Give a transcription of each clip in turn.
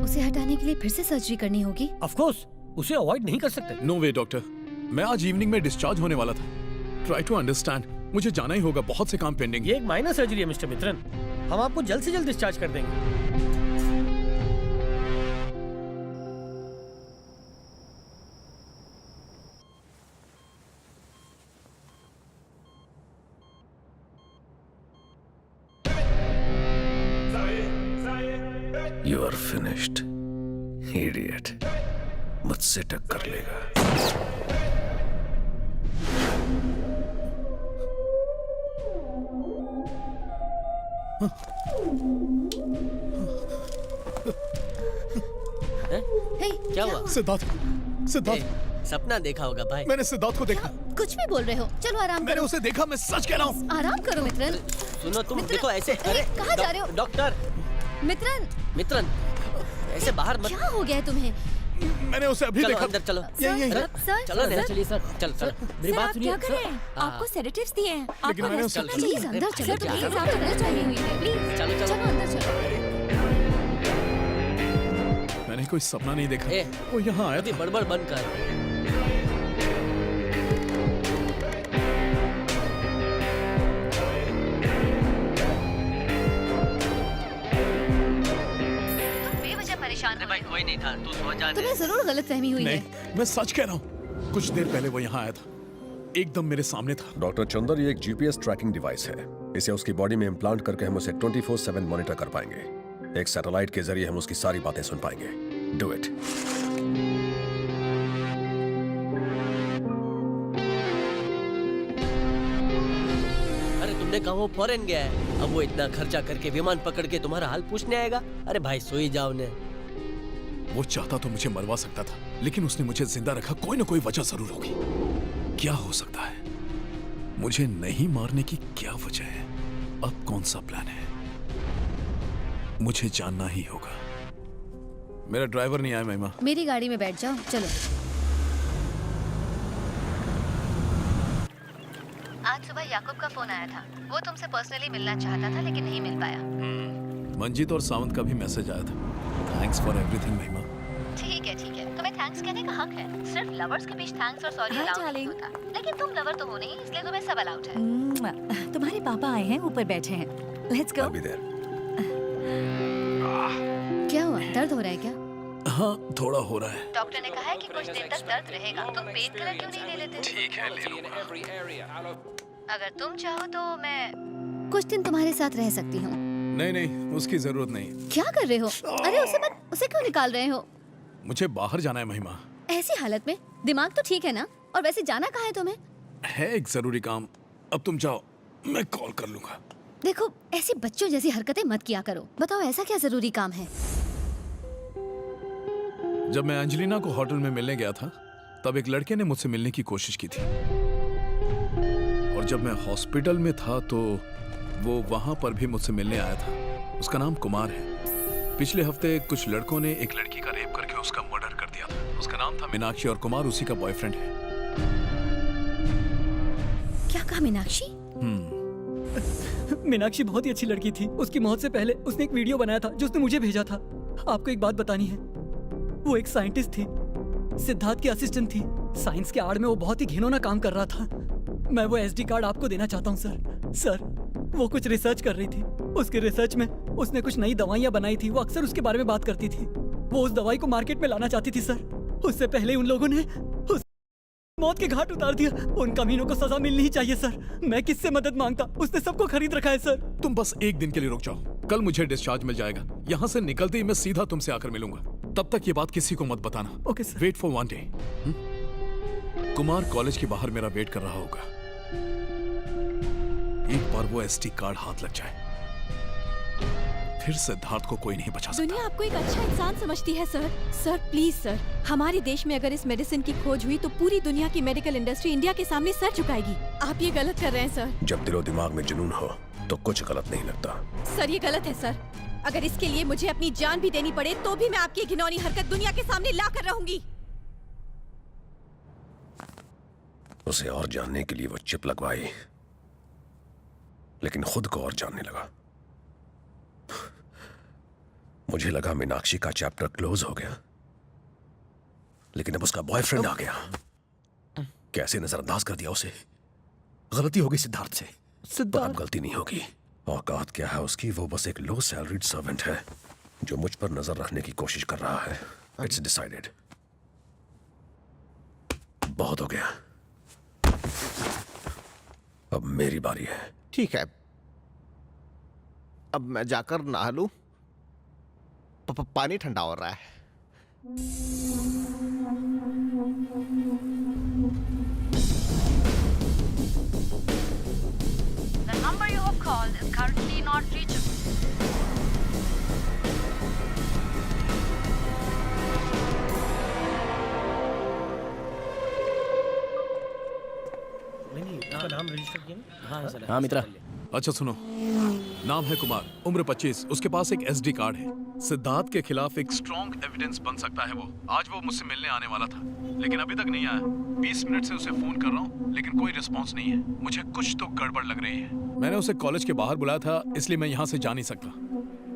उसे हटाने के लिए फिर से सर्जरी करनी होगी। ऑफ कोर्स, उसे अवॉइड नहीं कर सकते। नो वे डॉक्टर, मैं आज इवनिंग में डिस्चार्ज होने वाला था। ट्राई टू अंडरस्टैंड, मुझे जाना ही होगा, बहुत से काम पेंडिंग। ये एक माइनर सर्जरी है मिस्टर मित्रन, हम आपको जल्द से जल्द डिस्चार्ज कर देंगे। You are finished, idiot. मुझसे टक्कर लेगा। हे, क्या हुआ? सिद्धार्थ, सिद्धार्थ, सपना देखा होगा भाई। मैंने सिद्धार्थ को देखा। कुछ भी बोल रहे हो, चलो आराम मैंने करो। उसे देखा, मैं सच कह रहा हूँ। आराम करो मित्रन। सुनो तुम, मित्रन, देखो ऐसे। अरे, कहाँ जा रहे हो? डॉक्टर मित्रन, मित्रन, ऐसे बाहर मत। क्या हो गया है तुम्हें? मैंने उसे अभी चलो देखा। अंदर चलो। यही सर, सर, चलो सर, चलिए सर, चल चलो। मेरी बात सुनिए। क्या कर रहे हैं? आपको सेडेटिव्स दिए हैं। लेकिन मैंने उसे प्लीज अंदर चलो। सर, प्लीज आप अंदर चलिए। प्लीज चलो चलो। चलो अंदर चलो। मैंने कोई सपना नहीं देखा। ए, वो यहाँ आया अभी था। बड़बड़ बंद कर। बेवजह परेशान हो भाई कोई नहीं था, तू सो जा। तुम्हें जरूर गलतफहमी हुई है। नहीं, मैं सच कह रहा हूँ। कुछ देर पहले वो यहाँ आया था, एकदम मेरे सामने था। डॉक्टर चंदर, ये एक जीपीएस ट्रैकिंग डिवाइस है। इसे उसकी बॉडी में इम्प्लांट करके हम उसे 24/7 मॉनिटर कर पाएंगे। एक सैटेलाइट के जरिए हम उसकी सारी बातें सुन पाएंगे। Do it. अरे तुमने कहा वो फॉरेन गया है, अब वो इतना खर्चा करके विमान पकड़ के तुम्हारा हाल पूछने आएगा? अरे भाई सो ही जाओ ने। वो चाहता तो मुझे मरवा सकता था, लेकिन उसने मुझे जिंदा रखा। कोई ना कोई वजह जरूर होगी। क्या हो सकता है? मुझे नहीं मारने की क्या वजह है? अब कौन सा प्लान है? मुझे जानना ही होगा। मेरा ड्राइवर नहीं आया महिमा। मेरी गाड़ी में बैठ जाओ, चलो। आज सुबह याकूब का फोन आया था। वो तुमसे पर्सनली मिलना चाहता था लेकिन नहीं मिल पाया। मंजीत और सावंत का भी मैसेज आया था। थैंक्स फॉर एवरीथिंग महिमा। ठीक है, ठीक है। तुम्हें थैंक्स कहने का हक है। सिर्फ लवर्स के बीच थैंक्स और सॉरी हाँ, अलाउड नहीं darling। होता। लेकिन तुम लवर तो हो नहीं, इसलिए तुम्हें सब अलाउड है। तुम्हारे पापा आए हैं, ऊपर बैठे हैं। Let's go. अभी देर। क्या हुआ? दर्द हो रहा है क्या? हाँ, थोड़ा हो रहा है। डॉक्टर ने कहा है कि कुछ दिन तक दर्द रहेगा। तुम पेन किलर क्यों नहीं ले लेते? ठीक है, ले लूंगा। अगर तुम चाहो तो मैं कुछ दिन तुम्हारे साथ रह सकती हूँ। नहीं नहीं, उसकी जरूरत नहीं। क्या कर रहे हो? अरे उसे क्यों निकाल रहे हो? मुझे बाहर जाना है महिमा। ऐसी हालत में दिमाग तो ठीक है ना? और वैसे जाना कहाँ है तुम्हें? है एक जरूरी काम। अब तुम जाओ, मैं कॉल कर लूंगा। देखो, ऐसी बच्चों जैसी हरकतें मत किया करो। बताओ ऐसा क्या जरूरी काम है? जब मैं एंजेलिना को होटल में मिलने गया था, तब एक लड़के ने मुझसे मिलने की कोशिश की थी। और जब मैं हॉस्पिटल में था तो वो वहां पर भी मुझसे मिलने आया था। उसका नाम कुमार है। पिछले हफ्ते कुछ लड़कों ने एक लड़की का रेप करके उसका मर्डर कर दिया था। उसका नाम था मीनाक्षी और कुमार उसी का बॉयफ्रेंड है। क्या कहा मीनाक्षी? मीनाक्षी बहुत ही अच्छी लड़की थी। उसकी मौत से पहले उसने एक वीडियो बनाया था जो उसने मुझे भेजा था। आपको एक बात बतानी है, वो एक साइंटिस्ट थी, सिद्धार्थ की असिस्टेंट थी। साइंस के आड़ में वो बहुत ही घिनौना काम कर रहा था। मैं वो एसडी कार्ड आपको देना चाहता हूँ सर। वो कुछ रिसर्च कर रही थी। उसके रिसर्च में उसने कुछ नई दवाइयाँ बनाई थी। वो अक्सर उसके बारे में बात करती थी। वो उस दवाई को मार्केट में लाना चाहती थी सर। उससे पहले उन लोगों ने उस मौत के घाट उतार दिया। उन कमीनों को सजा मिलनी ही चाहिए सर। मैं किससे मदद मांगता? उसने सबको खरीद रखा है सर। तुम बस एक दिन के लिए रुक जाओ, कल मुझे डिस्चार्ज मिल जाएगा। यहाँ से निकलते ही मैं सीधा तुमसे आकर मिलूंगा। तब तक ये बात किसी को मत बताना। Okay sir. Wait for one day. Kumar college के बाहर मेरा वेट कर रहा होगा। एक बार वो एसटी कार्ड हाथ लग जाए, फिर सिद्धार्थ को कोई नहीं बचा सकता। दुनिया आपको एक अच्छा इंसान समझती है सर। सर प्लीज सर, हमारे देश में अगर इस मेडिसिन की खोज हुई तो पूरी दुनिया की मेडिकल इंडस्ट्री इंडिया के सामने सर झुकाएगी। आप ये गलत कर रहे हैं सर। जब दिलो दिमाग में जुनून हो तो कुछ गलत नहीं लगता। सर ये गलत है सर। अगर इसके लिए मुझे अपनी जान भी देनी पड़े तो भी मैं आपकी घिनौनी हरकत दुनिया के सामने ला कर रहूंगी। उसे और जानने के लिए वो चिप लगवाई, लेकिन खुद को और जानने लगा। मुझे लगा मीनाक्षी का चैप्टर क्लोज हो गया, लेकिन अब उसका बॉयफ्रेंड आ गया। कैसे नजरअंदाज कर दिया उसे। गलती होगी सिद्धार्थ से, पर अब गलती नहीं होगी। औकात क्या है उसकी, वो बस एक लो सैलरीड सर्वेंट है जो मुझ पर नजर रखने की कोशिश कर रहा है। It's decided. बहुत हो गया, अब मेरी बारी है। ठीक है, अब मैं जाकर नहा लूं। पानी ठंडा हो रहा है। The number you have called is currently not reachable. हाँ मित्रा। अच्छा सुनो, नाम है कुमार, उम्र 25, उसके पास एक एसडी कार्ड है। सिद्धार्थ के खिलाफ एक स्ट्रॉन्ग एविडेंस बन सकता है वो। आज वो मुझसे मिलने आने वाला था, लेकिन अभी तक नहीं आया। 20 मिनट से उसे फोन कर रहा हूँ, लेकिन कोई रिस्पॉन्स नहीं है। मुझे कुछ तो गड़बड़ लग रही है। मैंने उसे कॉलेज के बाहर बुलाया था, इसलिए मैं यहाँ से जा नहीं सकता।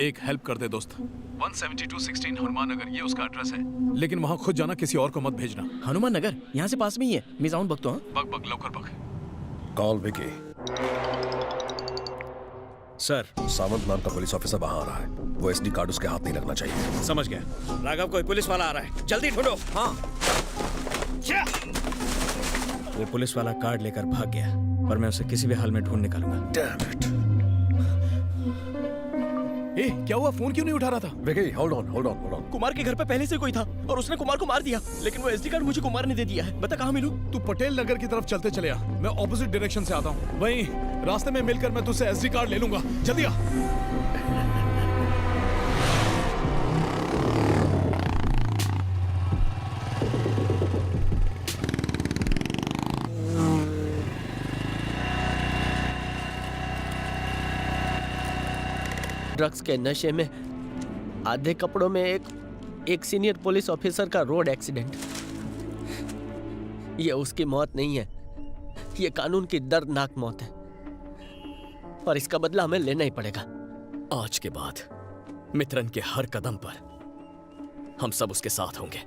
एक हेल्प कर दे दोस्त, 17216 हनुमान नगर, ये उसका एड्रेस है। लेकिन वहाँ खुद जाना, किसी और को मत भेजना। हनुमान नगर यहाँ से पास में ही है। मैं जाऊँ बक तो? बक बक लवकर बक। कॉल विकी। सर, सावंत नाम का पुलिस ऑफिसर वहां आ रहा है। वो एसडी कार्ड उसके हाथ नहीं लगना चाहिए। समझ गया। राघव, कोई पुलिस वाला आ रहा है, जल्दी ढूंढो। हाँ। वो पुलिस वाला कार्ड लेकर भाग गया, पर मैं उसे किसी भी हाल में ढूंढ निकालूंगा। Damn it. ए, क्या हुआ? फोन क्यों नहीं उठा रहा था? Vicky, hold on. कुमार के घर पे पहले से कोई था और उसने कुमार को मार दिया, लेकिन वो एसडी कार्ड मुझे कुमार ने दे दिया है। बता कहाँ मिलूं? तू पटेल नगर की तरफ चलते चले आ, मैं ऑपोजिट डायरेक्शन से आता हूँ। वहीं रास्ते में मिलकर मैं तुझसे एसडी कार्ड ले लूंगा। जल्दी आ। ड्रग्स के नशे में आधे कपड़ों में एक सीनियर पुलिस ऑफिसर का रोड एक्सीडेंट। ये उसकी मौत नहीं है, ये कानून की दर्दनाक मौत है, और इसका बदला हमें लेना ही पड़ेगा। आज के बाद मित्रन के हर कदम पर हम सब उसके साथ होंगे।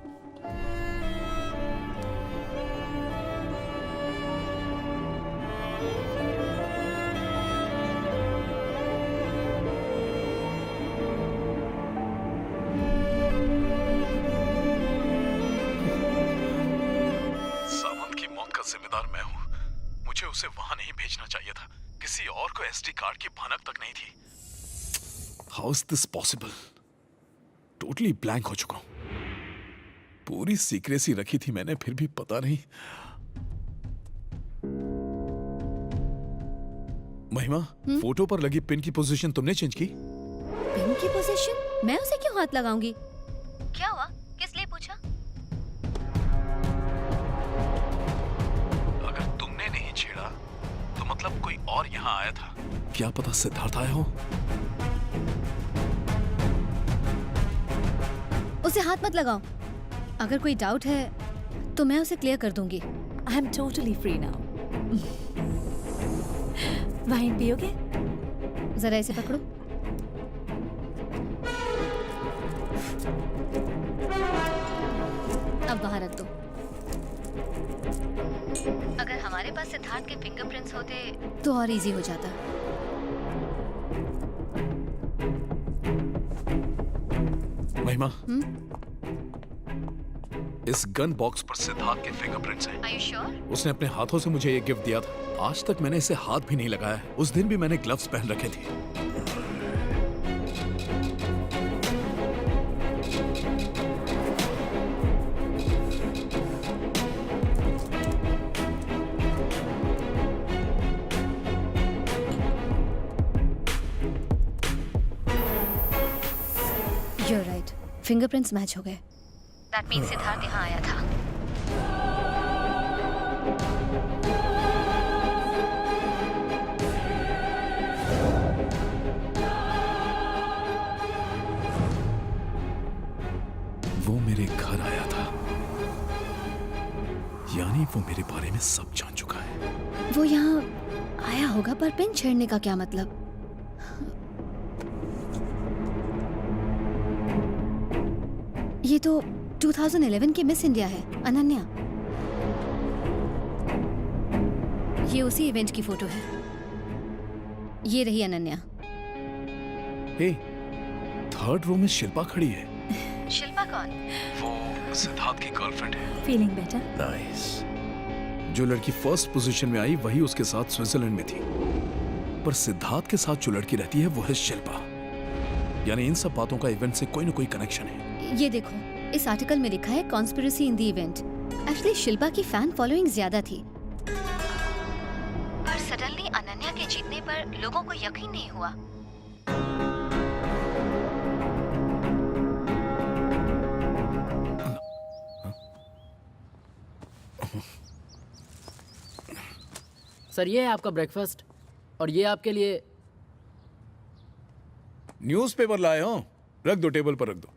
जिम्मेदार मैं हूं। मुझे उसे वहां नहीं भेजना चाहिए था। किसी और को एसडी कार्ड की भनक तक नहीं थी। How is this possible? Totally blank हो चुका हूं। पूरी सीक्रेसी रखी थी मैंने, फिर भी पता नहीं। महिमा, फोटो पर लगी पिन की पोजीशन तुमने चेंज की? पिन की पोजीशन? मैं उसे क्यों हाथ लगाऊंगी? क्या हुआ? किस लिए पूछा? नहीं छेड़ा तो मतलब कोई और यहाँ आया था। क्या पता सिद्धार्थ आया हो। उसे हाथ मत लगाओ। अगर कोई डाउट है तो मैं उसे क्लियर कर दूंगी। I am totally free now. Wine पियोगे? जरा इसे पकड़ो। अब बाहर रख दो। अगर हमारे पास सिद्धार्थ के फिंगरप्रिंट्स होते तो और इजी हो जाता। महिमा, इस गन बॉक्स पर सिद्धार्थ के फिंगरप्रिंट्स हैं। Are you sure? उसने अपने हाथों से मुझे ये गिफ्ट दिया था। आज तक मैंने इसे हाथ भी नहीं लगाया। उस दिन भी मैंने ग्लव्स पहन रखे थे। You're right. फिंगरप्रिंट्स मैच हो गए। That means सिद्धार्थ यहाँ आया था। वो मेरे घर आया था, यानी वो मेरे बारे में सब जान चुका है। वो यहाँ आया होगा, पर पिन छेड़ने का क्या मतलब? ये तो 2011 की मिस इंडिया है, अनन्या। ये उसी इवेंट की फोटो है। ये रही अनन्या। हे, थर्ड रो में शिल्पा खड़ी है। शिल्पा कौन? वो सिद्धार्थ की गर्लफ्रेंड है। Feeling better? नाइस। जो लड़की फर्स्ट पोजीशन में आई वही उसके साथ स्विट्जरलैंड में थी, पर सिद्धार्थ के साथ जो लड़की रहती है वो है शिल्पा। यानी इन सब बातों का इवेंट से कोई ना कोई कनेक्शन है। ये देखो, इस आर्टिकल में लिखा है conspiracy in the event. Actually Shilpa की फैन फॉलोइंग ज्यादा थी। पर सडनली अनन्या के जीतने पर लोगों को यकीन नहीं हुआ। सर, ये है आपका ब्रेकफास्ट और ये आपके लिए। न्यूज़पेपर लाए हो? रख दो, टेबल पर रख दो।